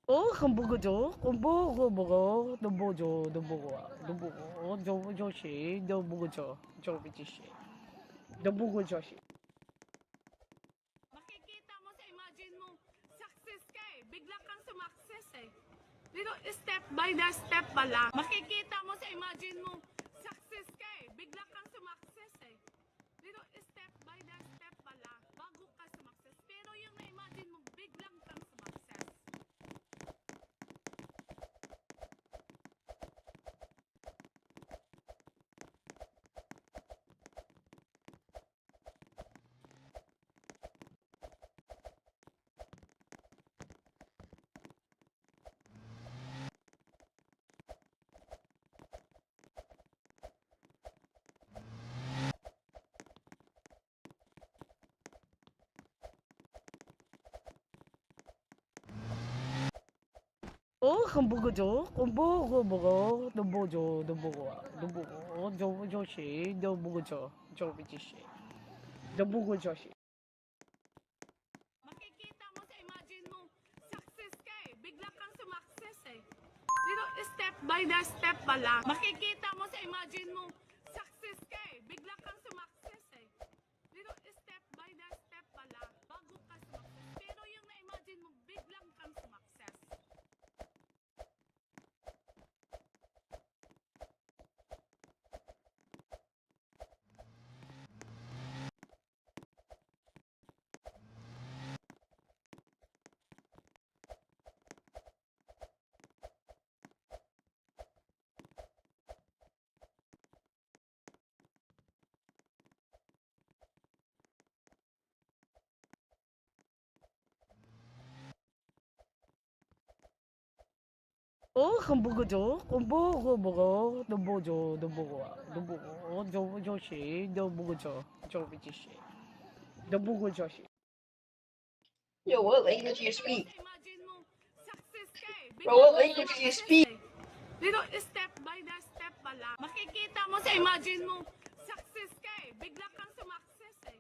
hamburger, hamburger, hamburger, Joshi, hamburger, Joshi, hamburger, Joshi. Makikita mo sa imagine mo, success ka eh. Bigla kang sumakses eh. Dito, step by the step pala. Makikita mo sa imagine mo, success ka eh. Bigla kang sumakses eh. Dito, step by the step pala. Bago ka sumakses. Pero yung na-imagine mo, biglang kang sumakses. Hamburger, hamburger, Joshi, hamburger, Joshi, hamburger, Joshi. Makikita mo sa imagine mo, success ka eh. Bigla kang sumakses eh. Dito, step by the step pala. Makikita mo sa imagine mo, success ka eh. Bigla kang sumakses eh. Dito, step by the step pala. Bago ka sumakses. Pero yung na-imagine mo, biglang kang sumakses. Hamburger, hamburger, Joshi, hamburger, Joshi, hamburger, Joshi. Yo, what language do you Makikita mo speak? sa imagine mo, success ka eh. Bro, Bigla what kang language do you sumakses speak? eh. Dito, step by the step pala. Makikita mo sa imagine mo, success ka eh. Bigla kang sumakses eh.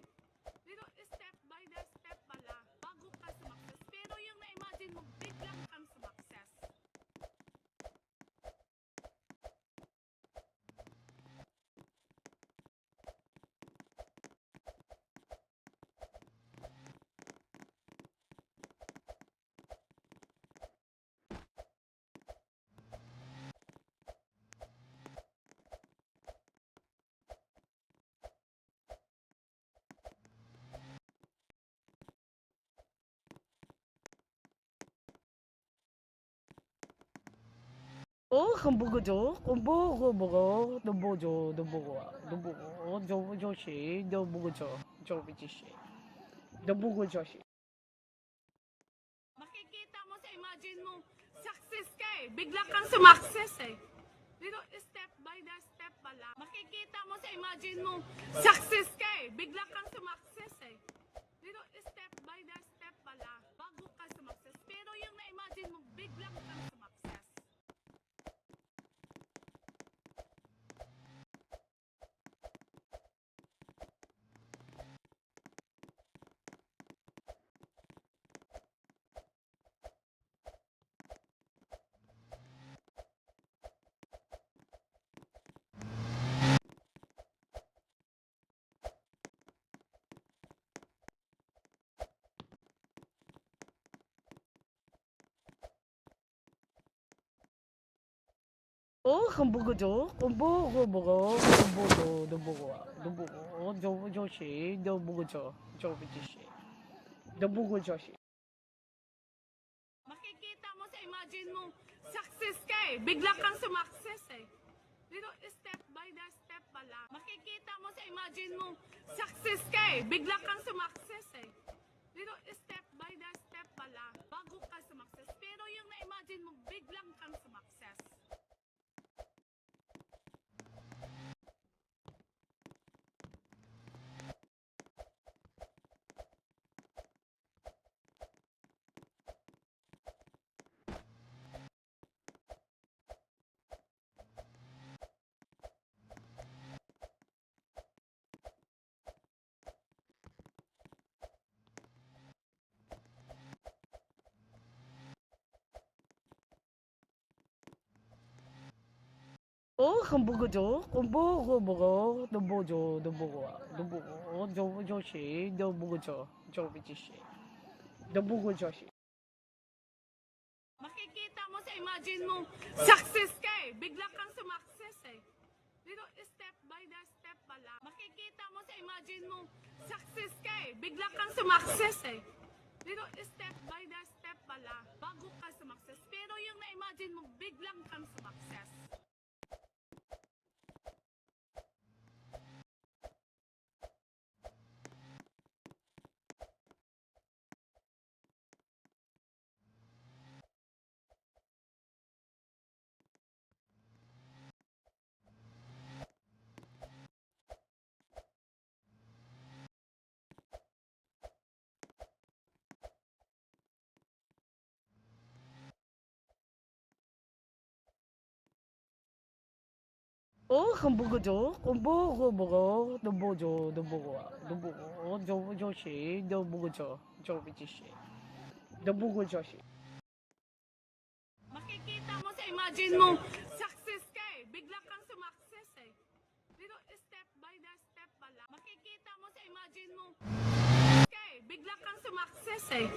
Dito, step by the step pala. Bago ka sumakses. Pero yung na-imagine mo, biglang kang sumakses. Hamburger, hamburger, Joshi, hamburger, Joshi, hamburger, Joshi. Makikita mo sa imagine mo, success ka eh. Bigla kang sumakses eh. Dito, step by the step pala. Makikita mo sa imagine mo, success ka eh. Bigla kang sumakses eh. Dito, step by the step pala. Bago ka sumakses. Pero yung na-imagine mo, biglang kang sumakses. Hamburger, hamburger, Joshi, hamburger, Joshi, hamburger, Joshi. Makikita mo sa imagine mo, success ka eh. Bigla kang sumakses eh. Dito, step by the step pala. Makikita mo sa imagine mo, success ka eh. Bigla kang sumakses eh. Dito, step by the step pala. Bago ka sumakses. Pero yung na-imagine mo, biglang kang sumakses. hamburger hamburger hamburger Joshi, Joshi. Makikita mo sa imagine mo, success ka eh. Bigla kang sumakses eh. Dito, step by the step pala. Makikita mo sa imagine mo, success ka eh. Bigla kang sumakses eh. Dito, step by the step pala. Bago ka sumakses. Pero yung na-imagine mo, biglang kang sumakses. hamburger Joshi, Joshi. Makikita mo sa imagine mo, success ka eh. Bigla kang sumakses eh. Dito, step by the step pala. Makikita mo sa imagine mo, ka eh. Bigla kang sumakses eh.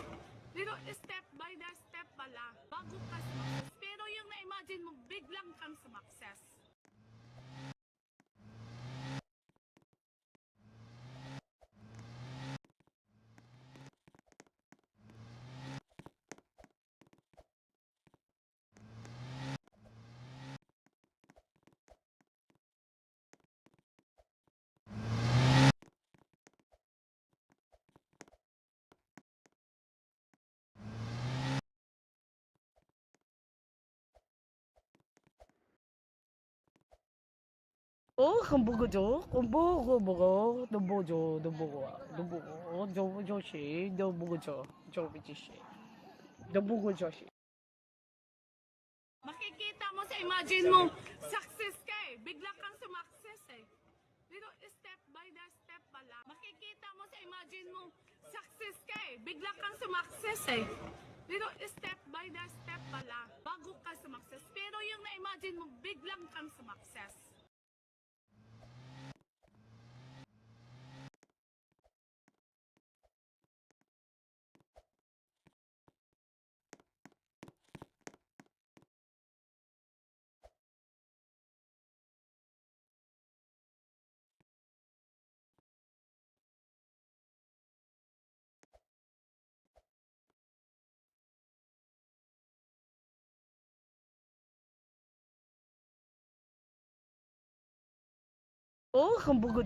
Dito, step by the step pala. Bago ka sumakses. Pero yung na-imagine mo, biglang kang sumakses. hamburger Joshi, Joshi. Makikita mo sa imagine mo, success ka eh. Bigla kang sumakses eh. Dito, step by the step pala. Makikita mo sa imagine mo, success ka eh. Bigla kang sumakses eh. Dito, step by the step pala. Bago ka sumakses. Pero yung na-imagine mo, biglang kang sumakses. hamburger